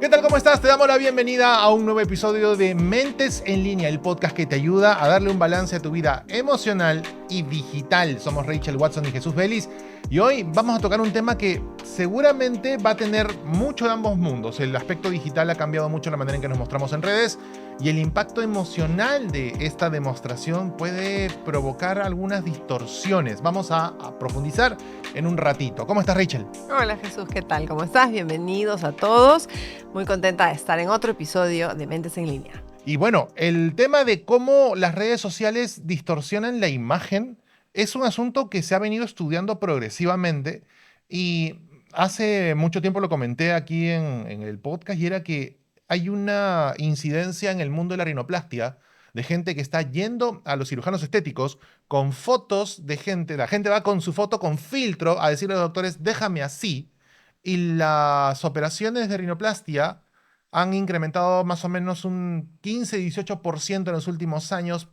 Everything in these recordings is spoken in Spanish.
¿Qué tal? ¿Cómo estás? Te damos la bienvenida a un nuevo episodio de Mentes en Línea, el podcast que te ayuda a darle un balance a tu vida emocional y digital. Somos Rachel Watson y Jesús Vélez y hoy vamos a tocar un tema que seguramente va a tener mucho de ambos mundos. El aspecto digital ha cambiado mucho la manera en que nos mostramos en redes y el impacto emocional de esta demostración puede provocar algunas distorsiones. Vamos a profundizar en un ratito. ¿Cómo estás, Rachel? Hola Jesús, ¿qué tal? ¿Cómo estás? Bienvenidos a todos. Muy contenta de estar en otro episodio de Mentes en Línea. Y bueno, el tema de cómo las redes sociales distorsionan la imagen es un asunto que se ha venido estudiando progresivamente y hace mucho tiempo lo comenté aquí en el podcast y era que hay una incidencia en el mundo de la rinoplastia de gente que está yendo a los cirujanos estéticos con fotos de gente, la gente va con su foto con filtro a decirle a los doctores, déjame así, y las operaciones de rinoplastia han incrementado más o menos un 15-18% en los últimos años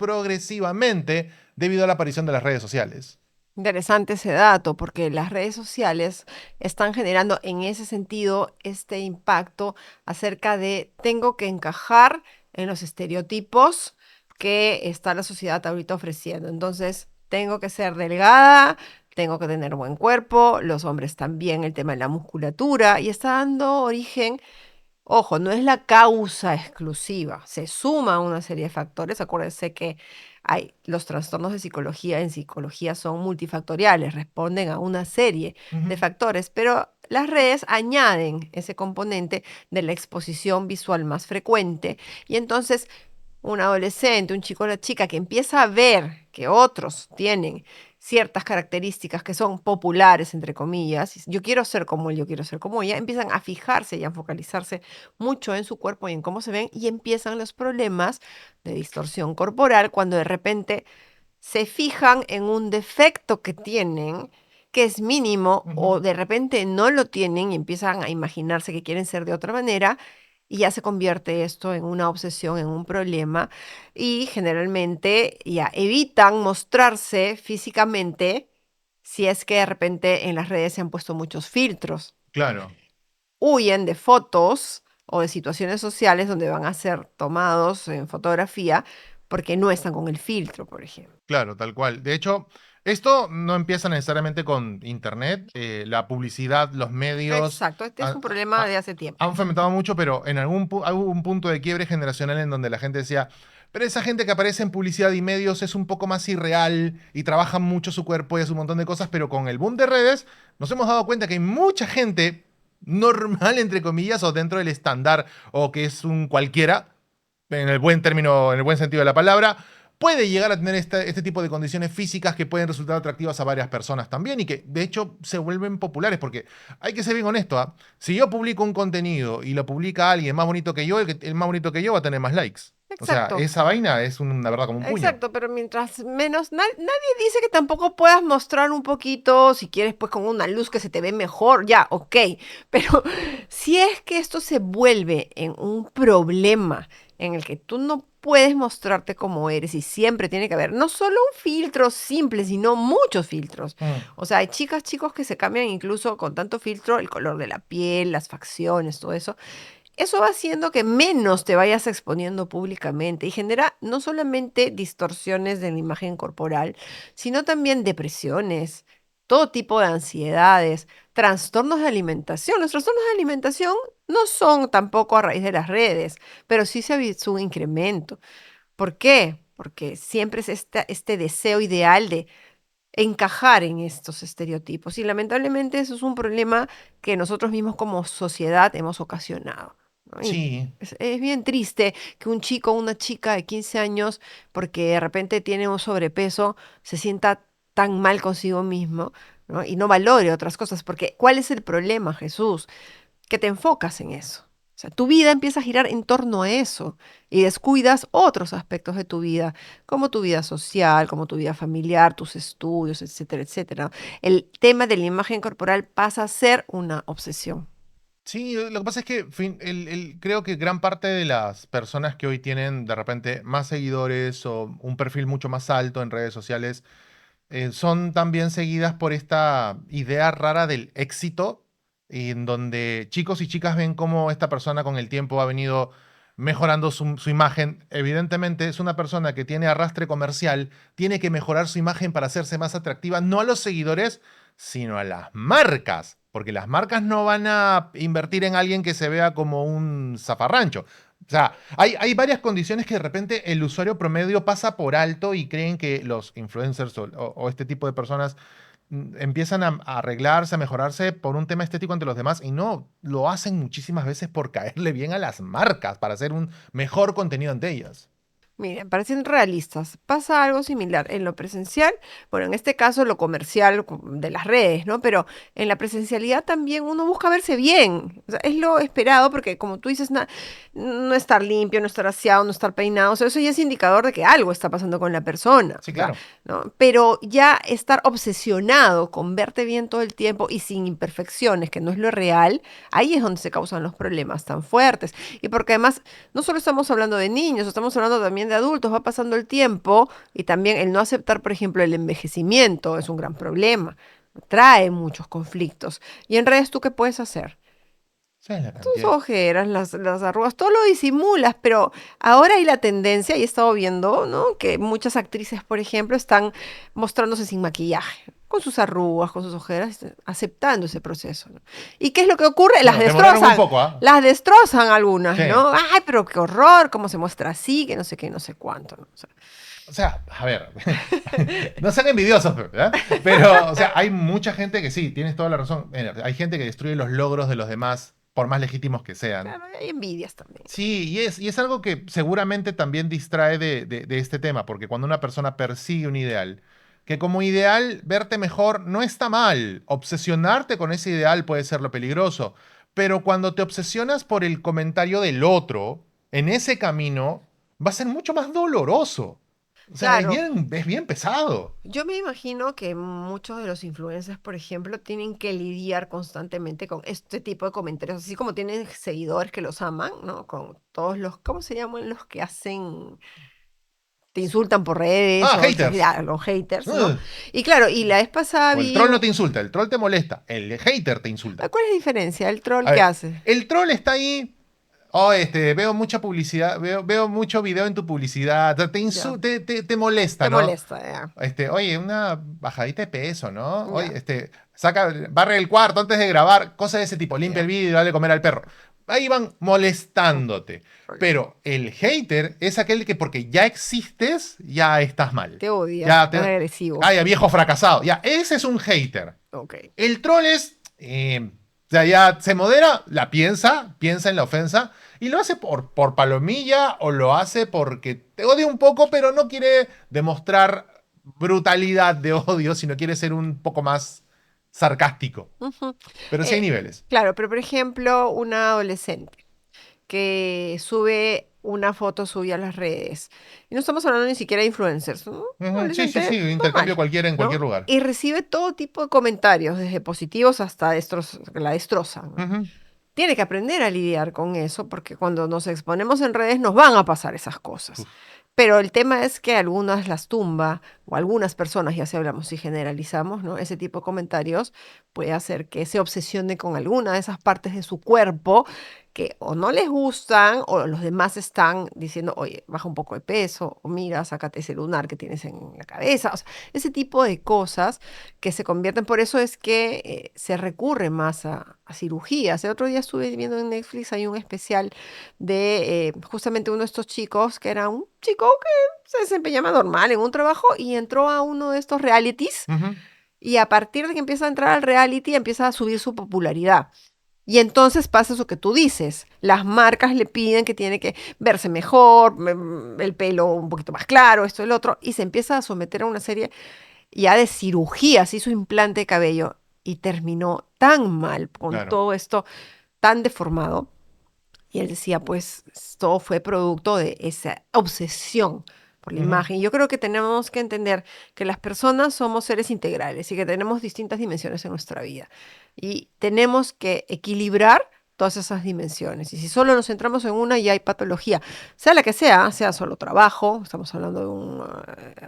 progresivamente debido a la aparición de las redes sociales. Interesante ese dato porque las redes sociales están generando en ese sentido este impacto acerca de tengo que encajar en los estereotipos que está la sociedad ahorita ofreciendo. Entonces, tengo que ser delgada, tengo que tener buen cuerpo, los hombres también, el tema de la musculatura, y está dando origen. Ojo, no es la causa exclusiva, se suma una serie de factores. Acuérdense que los trastornos de psicología en psicología son multifactoriales, responden a una serie de Ujú. factores, pero las redes añaden ese componente de la exposición visual más frecuente y entonces un adolescente, un chico o una chica que empieza a ver que otros tienen ciertas características que son populares, entre comillas, yo quiero ser como él, yo quiero ser como ella, empiezan a fijarse y a focalizarse mucho en su cuerpo y en cómo se ven y empiezan los problemas de distorsión corporal cuando de repente se fijan en un defecto que tienen que es mínimo Ujú. o de repente no lo tienen y empiezan a imaginarse que quieren ser de otra manera y ya se convierte esto en una obsesión, en un problema y generalmente ya evitan mostrarse físicamente si es que de repente en las redes se han puesto muchos filtros. Claro, Huyen de fotos o de situaciones sociales donde van a ser tomados en fotografía porque no están con el filtro, por ejemplo. claro, tal cual. De hecho, esto no empieza necesariamente con Internet. La publicidad, los medios Exacto, este es han, un problema ha- de hace tiempo. han fomentado mucho, pero en hubo un punto de quiebre generacional en donde la gente decía, pero esa gente que aparece en publicidad y medios es un poco más irreal y trabaja mucho su cuerpo y hace un montón de cosas, pero con el boom de redes nos hemos dado cuenta que hay mucha gente normal, entre comillas, o dentro del estándar, o que es un cualquiera, en el buen término, en el buen sentido de la palabra, puede llegar a tener este tipo de condiciones físicas que pueden resultar atractivas a varias personas también y que de hecho se vuelven populares porque hay que ser bien honesto, ¿ah? Si yo publico un contenido y lo publica alguien más bonito que yo, el más bonito que yo va a tener más likes. O sea, Exacto, esa vaina es una verdad como un puño. exacto, pero mientras menos, nadie dice que tampoco puedas mostrar un poquito, si quieres, pues con una luz que se te ve mejor, ya, ok, pero si es que esto se vuelve en un problema en el que tú no puedes mostrarte como eres y siempre tiene que haber no solo un filtro simple, sino muchos filtros. Mm. O sea, hay chicas, chicos que se cambian incluso con tanto filtro el color de la piel, las facciones, todo eso. Eso va haciendo que menos te vayas exponiendo públicamente y genera no solamente distorsiones de la imagen corporal, sino también depresiones, todo tipo de ansiedades, trastornos de alimentación. Los trastornos de alimentación no son tampoco a raíz de las redes, pero sí se ha visto un incremento. ¿Por qué? Porque siempre es este deseo ideal de encajar en estos estereotipos y lamentablemente eso es un problema que nosotros mismos como sociedad hemos ocasionado, ¿no? Y Sí, es bien triste que un chico o una chica de 15 años, porque de repente tiene un sobrepeso, se sienta tan mal consigo mismo, ¿no? Y no valore otras cosas, porque ¿cuál es el problema, Jesús? Que te enfocas en eso. O sea, tu vida empieza a girar en torno a eso y descuidas otros aspectos de tu vida, como tu vida social, como tu vida familiar, tus estudios, etcétera, etcétera. El tema de la imagen corporal pasa a ser una obsesión. sí, lo que pasa es que creo que gran parte de las personas que hoy tienen de repente más seguidores o un perfil mucho más alto en redes sociales son también seguidas por esta idea rara del éxito y en donde chicos y chicas ven cómo esta persona con el tiempo ha venido mejorando su imagen. Evidentemente es una persona que tiene arrastre comercial, tiene que mejorar su imagen para hacerse más atractiva, no a los seguidores, sino a las marcas, porque las marcas no van a invertir en alguien que se vea como un zafarrancho. O sea, hay varias condiciones que de repente el usuario promedio pasa por alto y creen que los influencers o este tipo de personas empiezan a arreglarse, a mejorarse por un tema estético ante los demás y no, lo hacen muchísimas veces por caerle bien a las marcas, para hacer un mejor contenido ante ellas. Miren, parecen realistas. Pasa algo similar en lo presencial, bueno, en este caso lo comercial de las redes, ¿no? Pero en la presencialidad también uno busca verse bien. O sea, es lo esperado porque como tú dices, no estar limpio, no estar aseado, no estar peinado, o sea, eso ya es indicador de que algo está pasando con la persona. Sí, O sea, claro. ¿no? Pero ya estar obsesionado con verte bien todo el tiempo y sin imperfecciones, que no es lo real, ahí es donde se causan los problemas tan fuertes. Y porque además no solo estamos hablando de niños, estamos hablando también de adultos, va pasando el tiempo y también el no aceptar, por ejemplo, el envejecimiento es un gran problema, trae muchos conflictos. Y en redes, ¿tú qué puedes hacer? Sí, la Tus cantidad. ojeras, las arrugas, todo lo disimulas, pero ahora hay la tendencia, y he estado viendo, ¿no? Que muchas actrices, por ejemplo, están mostrándose sin maquillaje, con sus arrugas, con sus ojeras, aceptando ese proceso, ¿no? ¿Y qué es lo que ocurre? Bueno, demoraron un poco, ¿ah? Las destrozan algunas, Sí. ¿no? Ay, pero qué horror, cómo se muestra así, que no sé qué, no sé cuánto, ¿no? O sea, O sea, a ver, no sean envidiosos, ¿verdad? Pero, o sea, hay mucha gente que sí, tienes toda la razón. Mira, hay gente que destruye los logros de los demás, por más legítimos que sean. claro, hay envidias también. Sí, y es algo que seguramente también distrae de este tema, porque cuando una persona persigue un ideal, que como ideal verte mejor no está mal, obsesionarte con ese ideal puede ser lo peligroso, pero cuando te obsesionas por el comentario del otro, en ese camino, va a ser mucho más doloroso. O sea, es Claro, bien pesado. yo me imagino que muchos de los influencers, por ejemplo, tienen que lidiar constantemente con este tipo de comentarios, así como tienen seguidores que los aman, ¿no? Con todos los, ¿cómo se llaman los que hacen, te insultan por redes Ah, o haters. los haters, ¿no? Ugh. Y claro, y la vez pasada O el vi, troll no te insulta, el troll te molesta, el hater te insulta. ¿cuál es la diferencia? ¿El troll A qué ver, hace? el troll está ahí. Oh, veo mucha publicidad, veo mucho video en tu publicidad. Ya, Te molesta, te ¿no? molesta, ya, Oye, una bajadita de peso, ¿no? Oye, ya, barre el cuarto antes de grabar, cosas de ese tipo, limpia el ya, vídeo y dale a comer al perro. Ahí van ok, molestándote. ok. Pero el hater es aquel que porque ya existes, ya estás mal. Te odia, Ya es te. agresivo, Ay, viejo fracasado. Ya, ese es un hater. ok. El troll es, o sea, ya se modera, piensa en la ofensa y lo hace por palomilla o lo hace porque te odia un poco, pero no quiere demostrar brutalidad de odio, sino quiere ser un poco más sarcástico. Ujú. Pero sí hay Eh, niveles. claro, pero por ejemplo, una adolescente que sube una foto suya a las redes. Y no estamos hablando ni siquiera de influencers, ¿no? Ujú, sí, sí, sí, Adolescente intercambio normal, cualquiera en cualquier ¿no? lugar. Y recibe todo tipo de comentarios, desde positivos hasta que la destrozan, ¿no? Ujú. Tiene que aprender a lidiar con eso porque cuando nos exponemos en redes nos van a pasar esas cosas. Uf, Pero el tema es que algunas las tumba o algunas personas, ya si hablamos y generalizamos, ¿no? Ese tipo de comentarios puede hacer que se obsesione con alguna de esas partes de su cuerpo que o no les gustan o los demás están diciendo, oye, baja un poco de peso o mira, sácate ese lunar que tienes en la cabeza. O sea, ese tipo de cosas que se convierten, por eso es que se recurre más a cirugías. El otro día estuve viendo en Netflix, hay un especial de justamente uno de estos chicos, que era un chico que se desempeñaba normal en un trabajo y entró a uno de estos realities ujú. y a partir de que empieza a entrar al reality empieza a subir su popularidad. Y entonces pasa eso que tú dices, las marcas le piden que tiene que verse mejor, el pelo un poquito más claro, esto y el otro, y se empieza a someter a una serie ya de cirugías, hizo implante de cabello y terminó tan mal con Claro. todo esto tan deformado. Y él decía, pues todo fue producto de esa obsesión por la Ujú. imagen. Y yo creo que tenemos que entender que las personas somos seres integrales y que tenemos distintas dimensiones en nuestra vida. Y tenemos que equilibrar todas esas dimensiones. Y si solo nos centramos en una, ya hay patología, sea la que sea solo trabajo, estamos hablando de un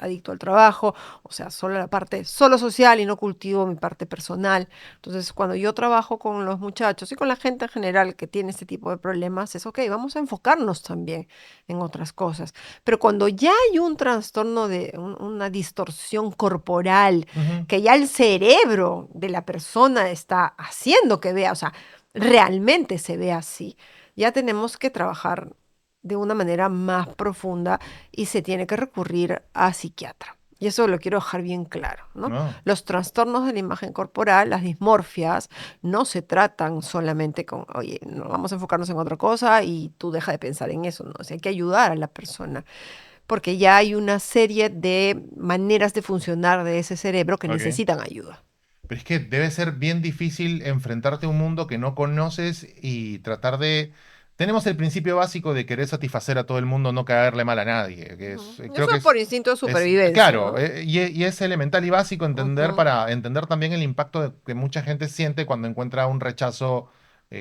adicto al trabajo, o sea, solo la parte solo social y no cultivo mi parte personal. Entonces, cuando yo trabajo con los muchachos y con la gente en general que tiene este tipo de problemas, es ok, vamos a enfocarnos también en otras cosas. Pero cuando ya hay un trastorno de una distorsión corporal, Ujú. que ya el cerebro de la persona está haciendo que vea, o sea, realmente se ve así, ya tenemos que trabajar de una manera más profunda y se tiene que recurrir a psiquiatra. Y eso lo quiero dejar bien claro, ¿no? No. Los trastornos de la imagen corporal, las dismorfias, no se tratan solamente con, oye, no, vamos a enfocarnos en otra cosa y tú deja de pensar en eso, ¿no? O sea, hay que ayudar a la persona, porque ya hay una serie de maneras de funcionar de ese cerebro que Ok. necesitan ayuda. Pero es que debe ser bien difícil enfrentarte a un mundo que no conoces y tratar de... Tenemos el principio básico de querer satisfacer a todo el mundo, no caerle mal a nadie, que es, Ujú. creo Eso que es por instinto de es supervivencia, claro, ¿no? y es elemental y básico entender Ujú, para entender también el impacto que mucha gente siente cuando encuentra un rechazo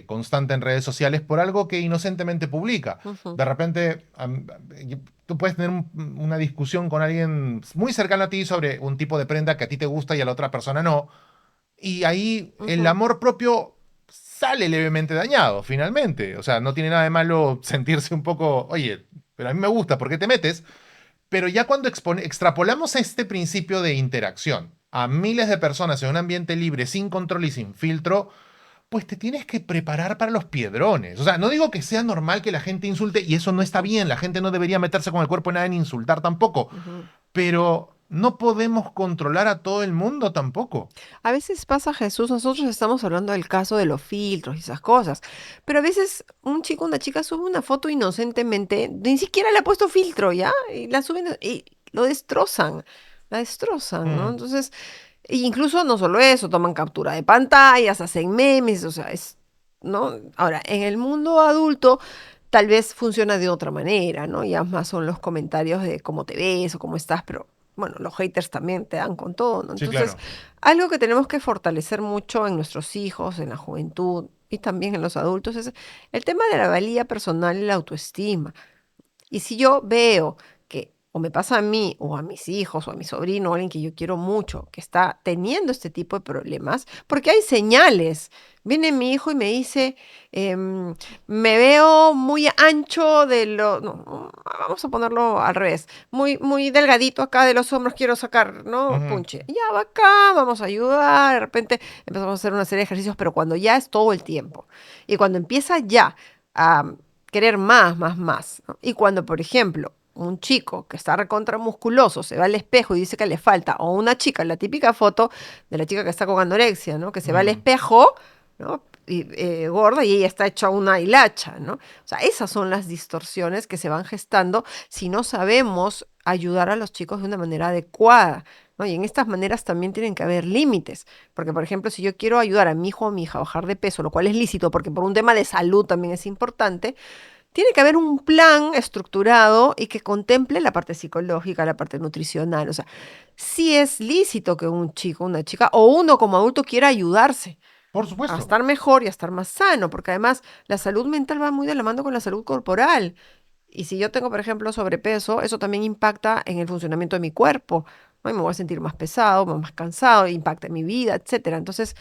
constante en redes sociales por algo que inocentemente publica. ujú, De repente, tú puedes tener una discusión con alguien muy cercano a ti sobre un tipo de prenda que a ti te gusta y a la otra persona no y ahí el ujú, amor propio sale levemente dañado, finalmente. O sea, no tiene nada de malo sentirse un poco, oye, pero a mí me gusta, ¿por qué te metes? Pero ya cuando extrapolamos este principio de interacción a miles de personas en un ambiente libre, sin control y sin filtro, pues te tienes que preparar para los piedrones. O sea, no digo que sea normal que la gente insulte, y eso no está ujú, bien, la gente no debería meterse con el cuerpo de nadie ni insultar tampoco, ujú. pero no podemos controlar a todo el mundo tampoco. A veces pasa, Jesús, nosotros estamos hablando del caso de los filtros y esas cosas, pero a veces un chico o una chica sube una foto inocentemente, ni siquiera le ha puesto filtro, ¿ya? Y la suben y lo destrozan, la destrozan, ¿no? Mm, Entonces, e incluso no solo eso, toman captura de pantallas, hacen memes, o sea, es, ¿no? Ahora, en el mundo adulto tal vez funciona de otra manera, ¿no? Ya más son los comentarios de cómo te ves o cómo estás, pero bueno, los haters también te dan con todo, ¿no? sí, Entonces, claro. algo que tenemos que fortalecer mucho en nuestros hijos, en la juventud y también en los adultos es el tema de la valía personal y la autoestima. Y si yo veo que o me pasa a mí o a mis hijos o a mi sobrino o alguien que yo quiero mucho que está teniendo este tipo de problemas, porque hay señales. Viene mi hijo y me dice, me veo muy ancho de lo, no, vamos a ponerlo al revés, muy delgadito acá de los hombros, quiero sacar, ¿no? Ujú. Punche. Ya va acá, vamos a ayudar, de repente empezamos a hacer una serie de ejercicios, pero cuando ya es todo el tiempo y cuando empieza ya a querer más, ¿no? Y cuando, por ejemplo, un chico que está recontra musculoso se va al espejo y dice que le falta, o una chica, la típica foto de la chica que está con anorexia, ¿no? Que se va al Mm. espejo, ¿no? Y, gorda y ella está hecha una hilacha, ¿no? O sea, esas son las distorsiones que se van gestando si no sabemos ayudar a los chicos de una manera adecuada, ¿no? Y en estas maneras también tienen que haber límites, porque por ejemplo, si yo quiero ayudar a mi hijo o a mi hija a bajar de peso, lo cual es lícito porque por un tema de salud también es importante, tiene que haber un plan estructurado y que contemple la parte psicológica, la parte nutricional. O sea, sí es lícito que un chico, una chica o uno como adulto quiera ayudarse Por a supuesto. estar mejor y a estar más sano, porque además la salud mental va muy de la mano con la salud corporal. Y si yo tengo, por ejemplo, sobrepeso, eso también impacta en el funcionamiento de mi cuerpo, ¿no? Y me voy a sentir más pesado, más cansado, impacta en mi vida, etcétera. Entonces,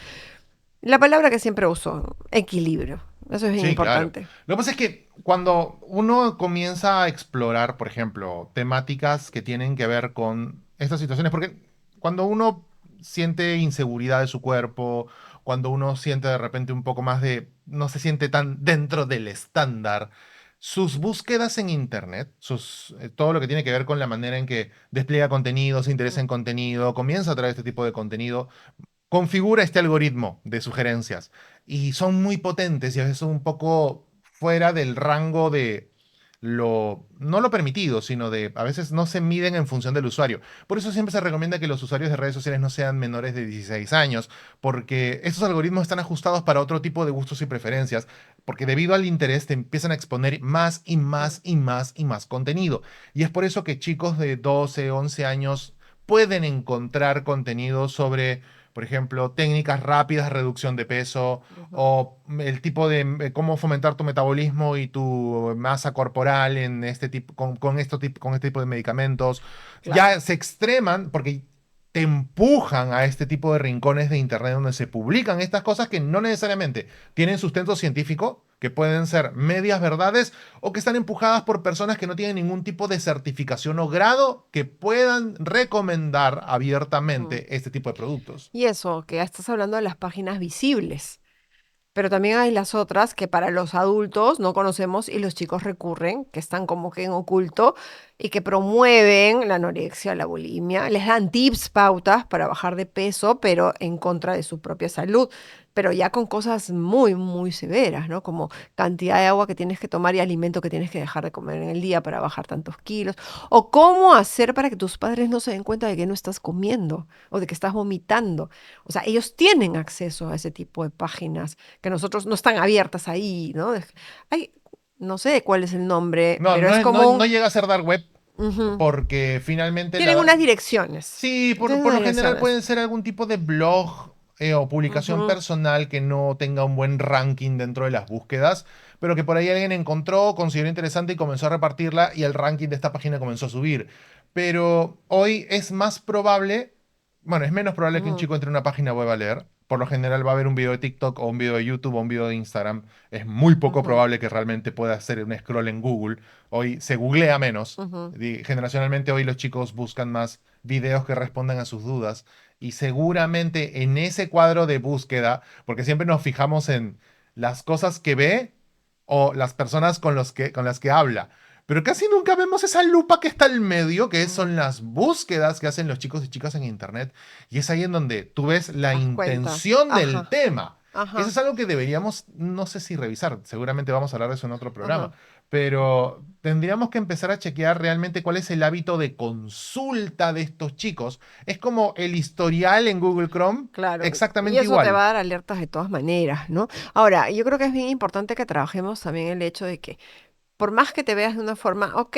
la palabra que siempre uso, equilibrio. Eso es bien Sí, claro. importante. Lo que pasa es que cuando uno comienza a explorar, por ejemplo, temáticas que tienen que ver con estas situaciones, porque cuando uno siente inseguridad de su cuerpo, cuando uno siente de repente un poco más de, no se siente tan dentro del estándar, sus búsquedas en Internet, todo lo que tiene que ver con la manera en que despliega contenido, se interesa en contenido, comienza a traer este tipo de contenido, configura este algoritmo de sugerencias y son muy potentes y a veces son un poco fuera del rango de no lo permitido, sino de, a veces no se miden en función del usuario. Por eso siempre se recomienda que los usuarios de redes sociales no sean menores de 16 años, porque estos algoritmos están ajustados para otro tipo de gustos y preferencias, porque debido al interés te empiezan a exponer más y más y más y más contenido. Y es por eso que chicos de 12 11 años pueden encontrar contenido sobre por ejemplo, técnicas rápidas de reducción de peso Ujú, o el tipo de cómo fomentar tu metabolismo y tu masa corporal en este tipo, con este tipo de medicamentos. claro. Ya se extreman porque te empujan a este tipo de rincones de internet donde se publican estas cosas que no necesariamente tienen sustento científico, que pueden ser medias verdades o que están empujadas por personas que no tienen ningún tipo de certificación o grado que puedan recomendar Ujú. abiertamente este tipo de productos. Y eso, que ya estás hablando de las páginas visibles. Pero también hay las otras que para los adultos no conocemos y los chicos recurren, que están como que en oculto y que promueven la anorexia, la bulimia, les dan tips, pautas para bajar de peso, pero en contra de su propia salud, pero ya con cosas muy, muy severas, ¿no? Como cantidad de agua que tienes que tomar y alimento que tienes que dejar de comer en el día para bajar tantos kilos, o cómo hacer para que tus padres no se den cuenta de que no estás comiendo o de que estás vomitando. O sea, ellos tienen acceso a ese tipo de páginas que nosotros no están abiertas ahí, ¿no? Hay, no sé cuál es el nombre, No, pero no, es no, como no un... llega a ser dark web Ujú. porque finalmente Tienen unas direcciones. sí, Tienen por unas lo general direcciones. pueden ser algún tipo de blog o publicación Ujú, personal que no tenga un buen ranking dentro de las búsquedas, pero que por ahí alguien encontró, consideró interesante y comenzó a repartirla y el ranking de esta página comenzó a subir. Pero hoy es más probable, bueno, es menos probable que un ujú, chico entre a una página web a leer. Por lo general va a ver un video de TikTok o un video de YouTube o un video de Instagram. Es muy poco ujú, probable que realmente pueda hacer un scroll en Google. Hoy se googlea menos. ujú. Generacionalmente hoy los chicos buscan más videos que respondan a sus dudas y seguramente en ese cuadro de búsqueda, porque siempre nos fijamos en las cosas que ve o las personas con las que habla, pero casi nunca vemos esa lupa que está al medio, que Mm, son las búsquedas que hacen los chicos y chicas en internet, y es ahí en donde tú ves te la das cuenta. intención del Ajá, tema. Eso ajá, es algo que deberíamos, no sé si revisar, seguramente vamos a hablar de eso en otro programa, ajá. pero tendríamos que empezar a chequear realmente cuál es el hábito de consulta de estos chicos. Es como el historial en Google Chrome, Claro, y exactamente eso te igual. va a dar alertas de todas maneras, ¿no? Ahora, yo creo que es bien importante que trabajemos también el hecho de que por más que te veas de una forma, ok,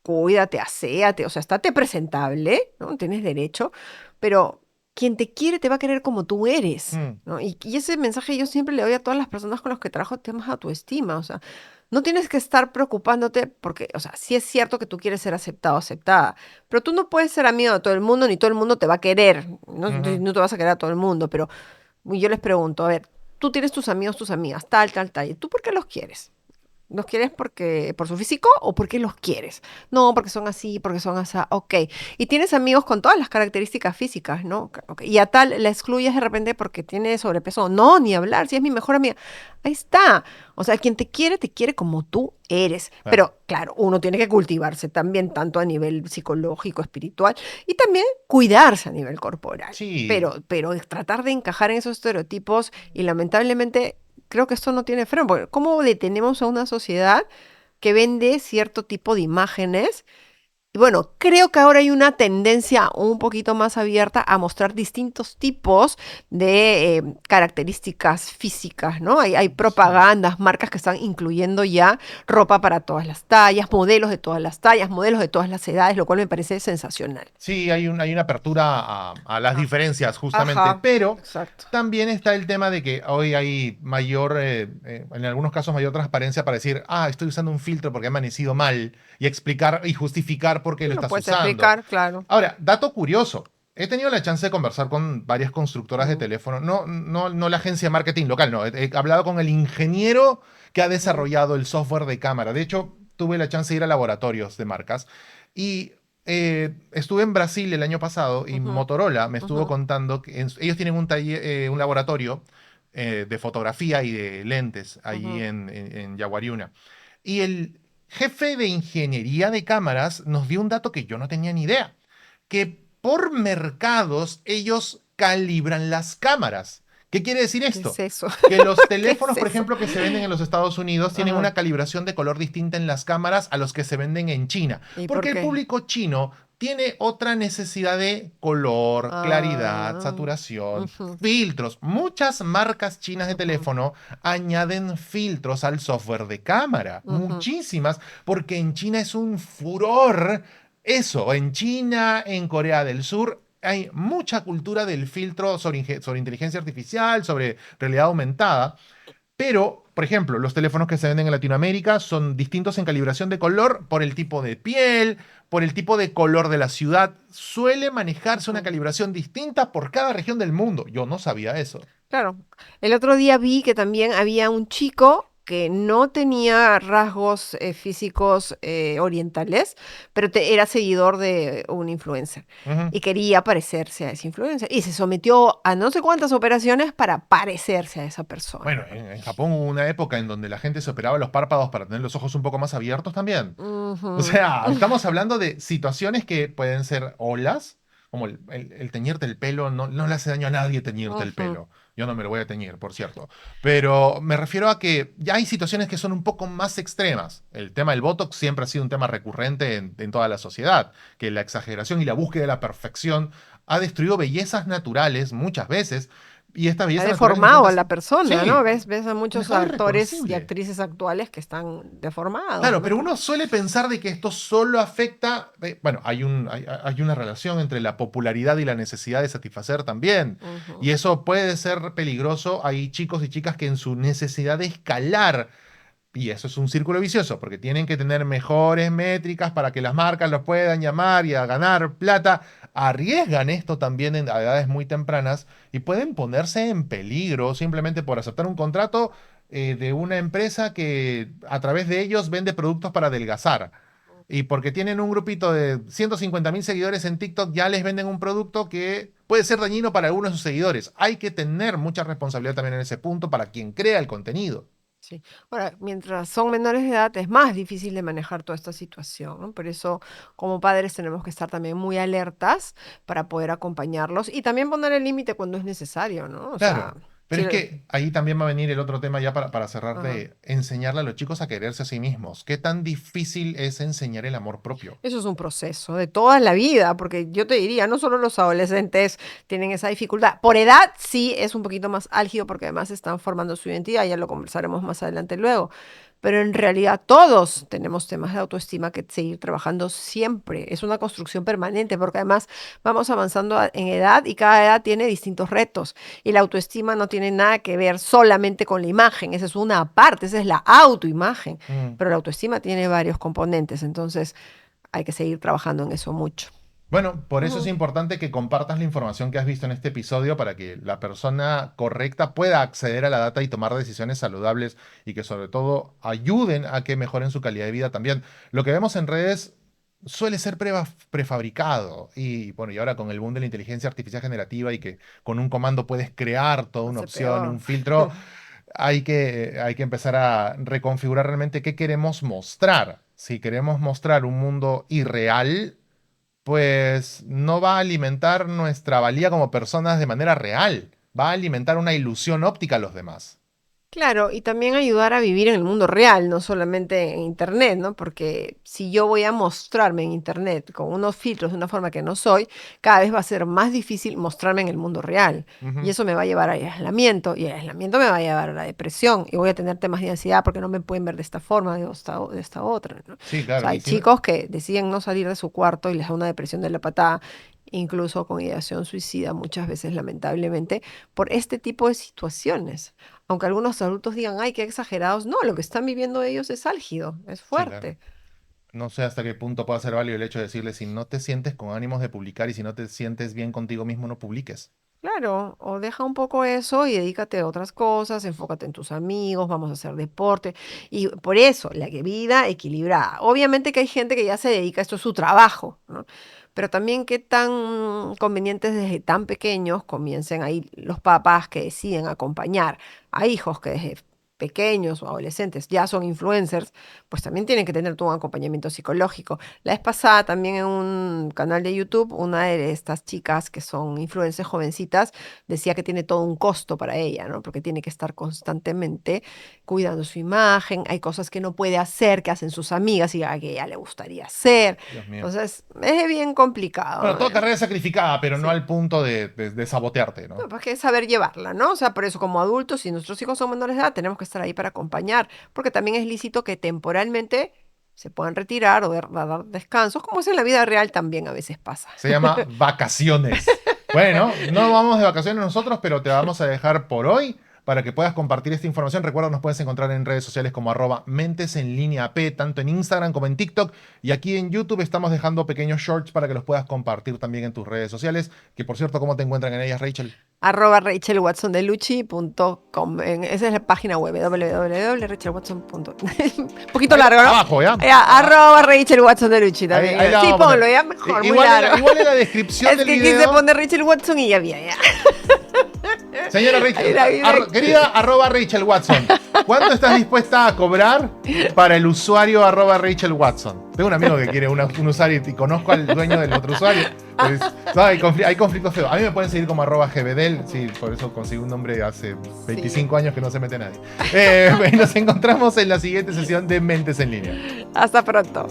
cuídate, aséate, o sea, estate presentable, ¿no? Tienes derecho, pero quien te quiere te va a querer como tú eres, Mm, ¿no? Y ese mensaje yo siempre le doy a todas las personas con las que trabajo temas de autoestima, o sea, no tienes que estar preocupándote porque, o sea, sí es cierto que tú quieres ser aceptado, aceptada, pero tú no puedes ser amigo de todo el mundo ni todo el mundo te va a querer, no, ujú. no te vas a querer a todo el mundo, pero yo les pregunto, a ver, tú tienes tus amigos, tus amigas, tal, tal, tal, ¿y tú por qué los quieres? ¿Los quieres porque por su físico o porque los quieres? No, porque son así, porque son así. Ok. Y tienes amigos con todas las características físicas, ¿no? Ok. Y a tal la excluyes de repente porque tiene sobrepeso. No, ni hablar, si es mi mejor amiga. Ahí está. O sea, quien te quiere como tú eres. Claro. Pero claro, uno tiene que cultivarse también tanto a nivel psicológico, espiritual y también cuidarse a nivel corporal. Sí, Pero tratar de encajar en esos estereotipos y lamentablemente creo que esto no tiene freno, porque ¿cómo detenemos a una sociedad que vende cierto tipo de imágenes? Y bueno, creo que ahora hay una tendencia un poquito más abierta a mostrar distintos tipos de características físicas, ¿no? Hay sí. propagandas, marcas que están incluyendo ya ropa para todas las tallas, modelos de todas las tallas, modelos de todas las edades, lo cual me parece sensacional. Sí, hay una apertura a las Ah, diferencias justamente, ajá, pero exacto. también está el tema de que hoy hay mayor, en algunos casos mayor transparencia para decir, ah, estoy usando un filtro porque he amanecido mal y explicar y justificar por qué lo Lo estás puedes usando. explicar, claro. Ahora, dato curioso. He tenido la chance de conversar con varias constructoras de Mm, teléfono, no la agencia de marketing local, no, he hablado con el ingeniero que ha ujú, desarrollado el software de cámara. De hecho, tuve la chance de ir a laboratorios de marcas y estuve en Brasil el año pasado y ujú, Motorola me estuvo ujú. contando que ellos tienen un taller, un laboratorio de fotografía y de lentes allí Ujú. en Yaguariuna. Y el jefe de ingeniería de cámaras nos dio un dato que yo no tenía ni idea, que por mercados ellos calibran las cámaras. ¿Qué quiere decir ¿Qué es esto? eso? Que los ¿Qué es teléfonos, por eso? ejemplo, que se venden en los Estados Unidos tienen Ajá. una calibración de color distinta en las cámaras a los que se venden en China, ¿Y por porque el qué? público chino tiene otra necesidad de color, claridad, Ah, saturación, ujú, filtros. Muchas marcas chinas de ujú, teléfono añaden filtros al software de cámara. ujú, Muchísimas, porque en China es un furor eso, en China, en Corea del Sur. hay mucha cultura del filtro sobre inteligencia artificial, sobre realidad aumentada. Pero, por ejemplo, los teléfonos que se venden en Latinoamérica son distintos en calibración de color por el tipo de piel, por el tipo de color de la ciudad. Suele manejarse una Ujú. calibración distinta por cada región del mundo. Yo no sabía eso. Claro. El otro día vi que también había un chico que no tenía rasgos físicos orientales, pero era seguidor de un influencer Ujú. y quería parecerse a ese influencer. Y se sometió a no sé cuántas operaciones para parecerse a esa persona, Bueno, ¿no? en Japón hubo una época en donde la gente se operaba los párpados para tener los ojos un poco más abiertos también. O Ujú. sea, estamos hablando de situaciones que pueden ser olas, como el teñirte el pelo, no, no le hace daño a nadie teñirte el Ujú. pelo. Yo no me lo voy a teñir, por cierto. Pero me refiero a que ya hay situaciones que son un poco más extremas. El tema del Botox siempre ha sido un tema recurrente en toda la sociedad, que la exageración y la búsqueda de la perfección ha destruido bellezas naturales muchas veces. Y estas Ha bellezas naturales deformado a implantadas, la persona, ¿no? sí, Ves a muchos dejado actores y irreconocible. actrices actuales que están deformados, Claro, ¿no? pero uno suele pensar de que esto solo afecta, bueno, hay una relación entre la popularidad y la necesidad de satisfacer también, y Ujú. eso puede ser peligroso. Hay chicos y chicas que en su necesidad de escalar, y eso es un círculo vicioso, porque tienen que tener mejores métricas para que las marcas los puedan llamar y a ganar plata, arriesgan esto también a edades muy tempranas y pueden ponerse en peligro simplemente por aceptar un contrato de una empresa que a través de ellos vende productos para adelgazar. Y porque tienen un grupito de 150.000 seguidores en TikTok, ya les venden un producto que puede ser dañino para algunos de sus seguidores. Hay que tener mucha responsabilidad también en ese punto para quien crea el contenido. Sí. Ahora, mientras son menores de edad, es más difícil de manejar toda esta situación, ¿no? Por eso, como padres, tenemos que estar también muy alertas para poder acompañarlos y también poner el límite cuando es necesario, ¿no? O sea, Claro, pero si, es que ahí también va a venir el otro tema ya para cerrar ajá. de enseñarle a los chicos a quererse a sí mismos. ¿Qué tan difícil es enseñar el amor propio? Eso es un proceso de toda la vida, porque yo te diría, no solo los adolescentes tienen esa dificultad. Por edad sí es un poquito más álgido porque además están formando su identidad, ya lo conversaremos más adelante luego. Pero en realidad todos tenemos temas de autoestima que seguir trabajando siempre. Es una construcción permanente porque además vamos avanzando en edad y cada edad tiene distintos retos. Y la autoestima no tiene nada que ver solamente con la imagen, esa es una parte, esa es la autoimagen. Mm. Pero la autoestima tiene varios componentes, entonces hay que seguir trabajando en eso mucho. Bueno, por eso es Ujú. importante que compartas la información que has visto en este episodio para que la persona correcta pueda acceder a la data y tomar decisiones saludables y que sobre todo ayuden a que mejoren su calidad de vida también. Lo que vemos en redes suele ser prefabricado y bueno, y ahora con el boom de la inteligencia artificial generativa y que con un comando puedes crear toda una Hace opción, un peor. filtro, hay que empezar a reconfigurar realmente qué queremos mostrar. Si queremos mostrar un mundo irreal, pues no va a alimentar nuestra valía como personas de manera real. Va a alimentar una ilusión óptica a los demás. Claro, y también ayudar a vivir en el mundo real, no solamente en Internet, ¿no? Porque si yo voy a mostrarme en Internet con unos filtros de una forma que no soy, cada vez va a ser más difícil mostrarme en el mundo real. Y Ujú. eso me va a llevar al aislamiento, y el aislamiento me va a llevar a la depresión, y voy a tener temas de ansiedad porque no me pueden ver de esta forma, de esta otra, ¿no? O Sí, sea, claro. Y hay si no- chicos que deciden no salir de su cuarto y les da una depresión de la patada, incluso con ideación suicida, muchas veces, lamentablemente, por este tipo de situaciones. Aunque algunos adultos digan, ay, qué exagerados, no, lo que están viviendo ellos es álgido, es sí, claro. fuerte. No sé hasta qué punto puede ser válido el hecho de decirle si no te sientes con ánimos de publicar y si no te sientes bien contigo mismo, no publiques. Claro, o deja un poco eso y dedícate a otras cosas, enfócate en tus amigos, vamos a hacer deporte. Y por eso, vida equilibrada. Obviamente que hay gente que ya se dedica, esto es su trabajo, ¿no? Pero también qué tan convenientes desde tan pequeños comiencen ahí los papás que deciden acompañar a hijos que desde pequeños o adolescentes ya son influencers, pues también tienen que tener todo un acompañamiento psicológico. La vez pasada también en un canal de YouTube, una de estas chicas que son influencers jovencitas decía que tiene todo un costo para ella, ¿no? Porque tiene que estar constantemente cuidando su imagen, hay cosas que no puede hacer, que hacen sus amigas y a que ella le gustaría hacer. Dios mío. Entonces, es bien complicado, Bueno, ¿no? toda carrera es sacrificada, pero no Sí. al punto de sabotearte, No, ¿no? pues hay que saber llevarla, ¿no? O sea, por eso como adultos, si nuestros hijos son menores de edad, tenemos que estar ahí para acompañar, porque también es lícito que temporalmente se puedan retirar o dar descansos, como es en la vida real también a veces pasa. Se llama vacaciones. Bueno, no vamos de vacaciones nosotros, pero te vamos a dejar por hoy para que puedas compartir esta información. Recuerda, nos puedes encontrar en redes sociales como @mentesenlineap, tanto en Instagram como en TikTok. Y aquí en YouTube estamos dejando pequeños shorts para que los puedas compartir también en tus redes sociales. Que por cierto, ¿cómo te encuentran en ellas, Rachel? @RachelWatsonDeLucci.com. Esa es la página web, www.rachelwatson.com. Un poquito largo, ¿no? Abajo, ¿ya? @RachelWatsonDeLucci también. Ahí la Sí, vamos a poner. ponlo, ya mejor, muy Igual, largo. igual en la descripción Es del que video. quise poner Rachel Watson y ya había, ya. Señora Rachel, Ahí, querida @Rachel Watson, ¿cuánto estás dispuesta a cobrar para el usuario @Rachel Watson? Tengo un amigo que quiere un usuario y conozco al dueño del otro usuario. Pues, no, hay conflictos feos. A mí me pueden seguir como @gbedel, sí, por eso conseguí un nombre hace 25 años que no se mete nadie. Nos encontramos en la siguiente sesión de Mentes en Línea. Hasta pronto.